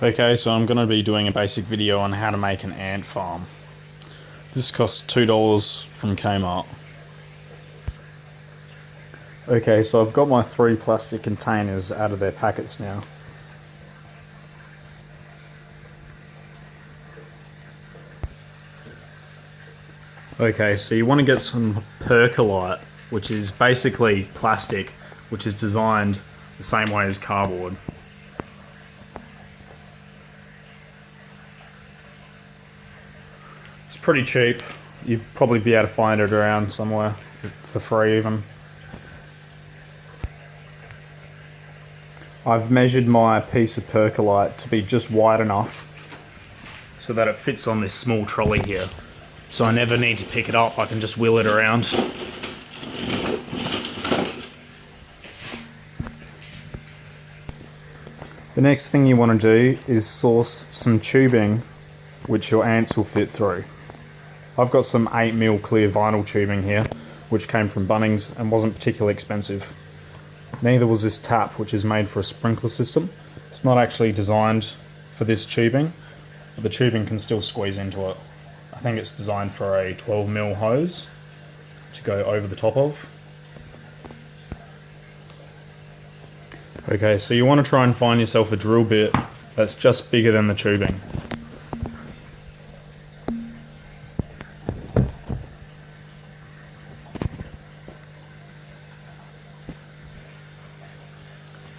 Okay, so I'm going to be doing a basic video on how to make an ant farm. This costs $2 from Kmart. Okay, so I've got my 3 plastic containers out of their packets now. Okay, so you want to get some percolite, which is basically plastic, which is designed the same way as cardboard. It's pretty cheap. You'd probably be able to find it around somewhere for free even. I've measured my piece of percolite to be just wide enough so that it fits on this small trolley here. So I never need to pick it up, I can just wheel it around. The next thing you want to do is source some tubing which your ants will fit through. I've got some 8mm clear vinyl tubing here, which came from Bunnings and wasn't particularly expensive. Neither was this tap, which is made for a sprinkler system. It's not actually designed for this tubing, but the tubing can still squeeze into it. I think it's designed for a 12mm hose to go over the top of. Okay, so you want to try and find yourself a drill bit that's just bigger than the tubing.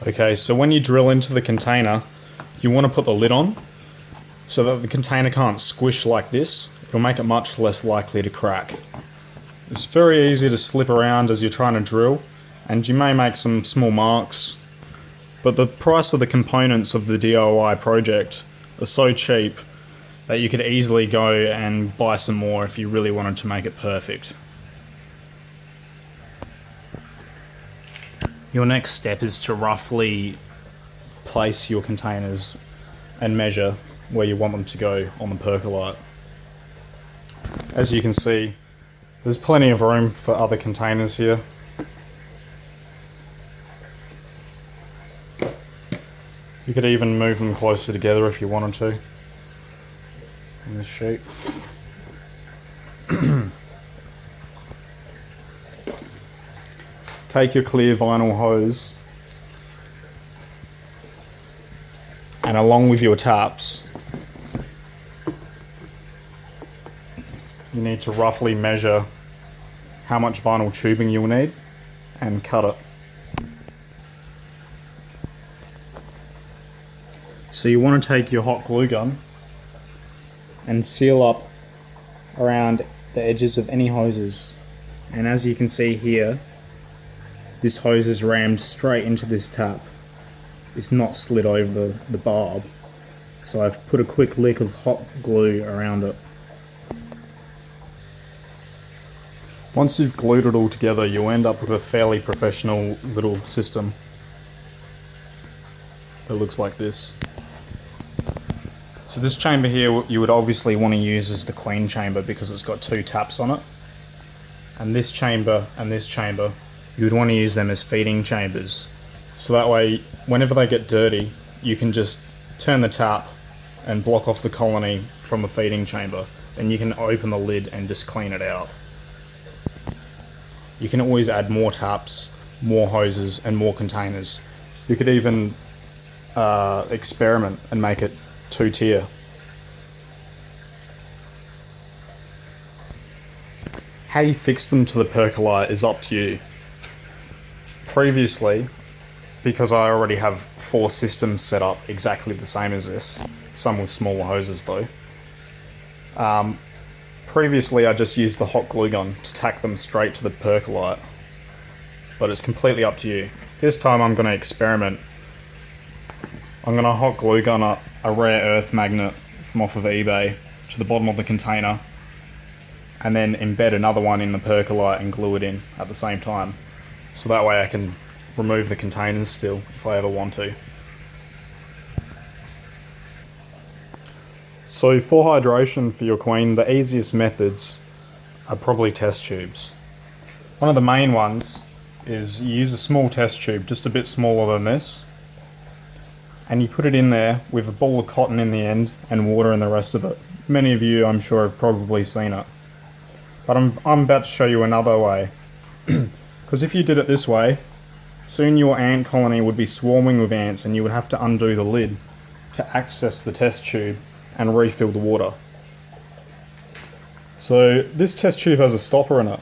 Okay, so when you drill into the container, you want to put the lid on so that the container can't squish like this. It'll make it much less likely to crack. It's very easy to slip around as you're trying to drill, and you may make some small marks, but the price of the components of the DIY project are so cheap that you could easily go and buy some more if you really wanted to make it perfect. Your next step is to roughly place your containers and measure where you want them to go on the percolite. As you can see, there's plenty of room for other containers here. You could even move them closer together if you wanted to in this sheet. Take your clear vinyl hose and along with your taps, you need to roughly measure how much vinyl tubing you'll need and cut it. So you want to take your hot glue gun and seal up around the edges of any hoses. And as you can see here, this hose is rammed straight into this tap. It's not slid over the barb. So I've put a quick lick of hot glue around it. Once you've glued it all together, you'll end up with a fairly professional little system that looks like this. So this chamber here you would obviously want to use as the queen chamber because it's got 2 taps on it. And this chamber you would want to use them as feeding chambers. So that way, whenever they get dirty, you can just turn the tap and block off the colony from the feeding chamber. Then you can open the lid and just clean it out. You can always add more taps, more hoses, and more containers. You could even experiment and make it 2-tier. How you fix them to the percolite is up to you. Previously, because I already have 4 systems set up exactly the same as this, some with smaller hoses though, previously I just used the hot glue gun to tack them straight to the percolite, but it's completely up to you. This time I'm going to experiment. I'm going to hot glue gun up a rare earth magnet from off of eBay to the bottom of the container, and then embed another one in the percolite and glue it in at the same time. So that way I can remove the containers still if I ever want to. So for hydration for your queen, the easiest methods are probably test tubes. One of the main ones is you use a small test tube, just a bit smaller than this. and you put it in there with a ball of cotton in the end and water in the rest of it. Many of you, I'm sure, have probably seen it. But I'm about to show you another way. Because if you did it this way, soon your ant colony would be swarming with ants and you would have to undo the lid to access the test tube and refill the water. So this test tube has a stopper in it.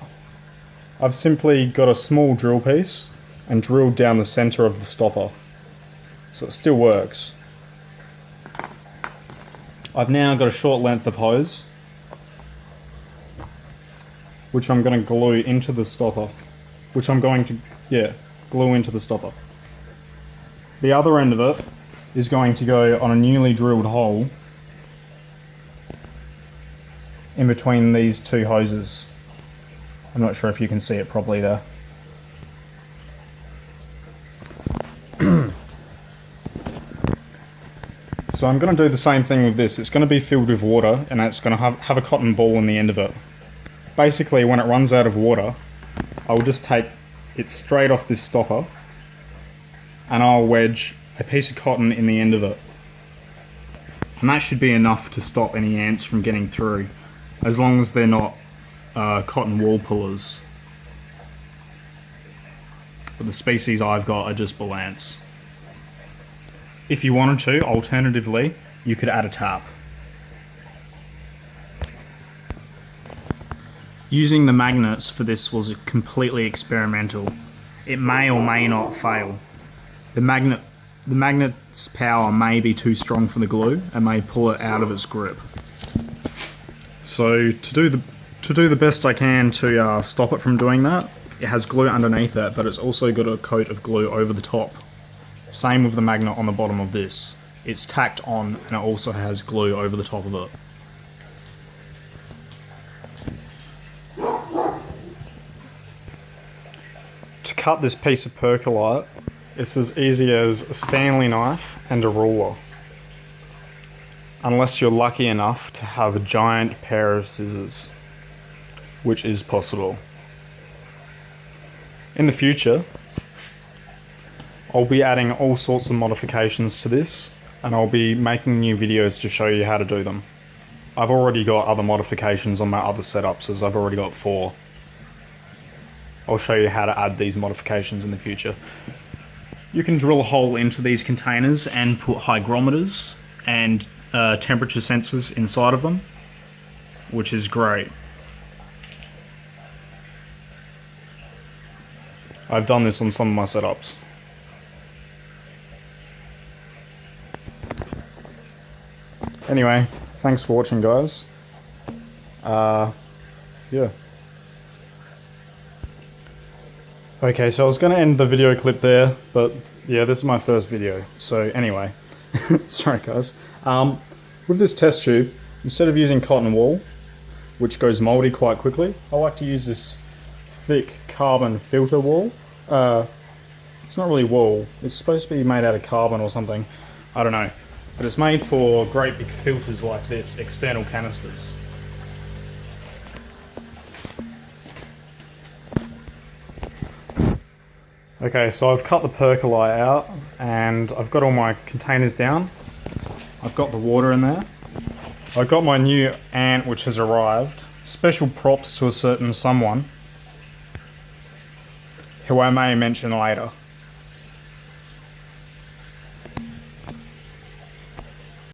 I've simply got a small drill piece and drilled down the center of the stopper. So it still works. I've now got a short length of hose, which I'm going to glue into the stopper. Glue into the stopper. The other end of it is going to go on a newly drilled hole in between these two hoses. I'm not sure if you can see it properly there. So I'm going to do the same thing with this. It's going to be filled with water and it's going to have a cotton ball in the end of it. Basically, when it runs out of water, I'll just take it straight off this stopper and I'll wedge a piece of cotton in the end of it. And that should be enough to stop any ants from getting through, as long as they're not cotton wall pullers. But the species I've got are just bull ants. If you wanted to, alternatively, you could add a tap. Using the magnets for this was completely experimental. It may or may not fail. The magnet's power may be too strong for the glue and may pull it out of its grip. So to do the best I can to stop it from doing that, it has glue underneath it, but it's also got a coat of glue over the top. Same with the magnet on the bottom of this. It's tacked on and it also has glue over the top of it. To cut this piece of percolite, it's as easy as a Stanley knife and a ruler. Unless you're lucky enough to have a giant pair of scissors, which is possible. In the future, I'll be adding all sorts of modifications to this, and I'll be making new videos to show you how to do them. I've already got other modifications on my other setups, as I've already got 4. I'll show you how to add these modifications in the future. You can drill a hole into these containers and put hygrometers and temperature sensors inside of them, which is great. I've done this on some of my setups. Anyway, thanks for watching, guys. Yeah. Okay, so I was going to end the video clip there, but yeah, this is my first video. So anyway, sorry guys. With this test tube, instead of using cotton wool, which goes moldy quite quickly, I like to use this thick carbon filter wool. It's not really wool, it's supposed to be made out of carbon or something, I don't know. But it's made for great big filters like this, external canisters. Okay, so I've cut the percolite out and I've got all my containers down. I've got the water in there. I've got my new ant which has arrived. Special props to a certain someone who I may mention later.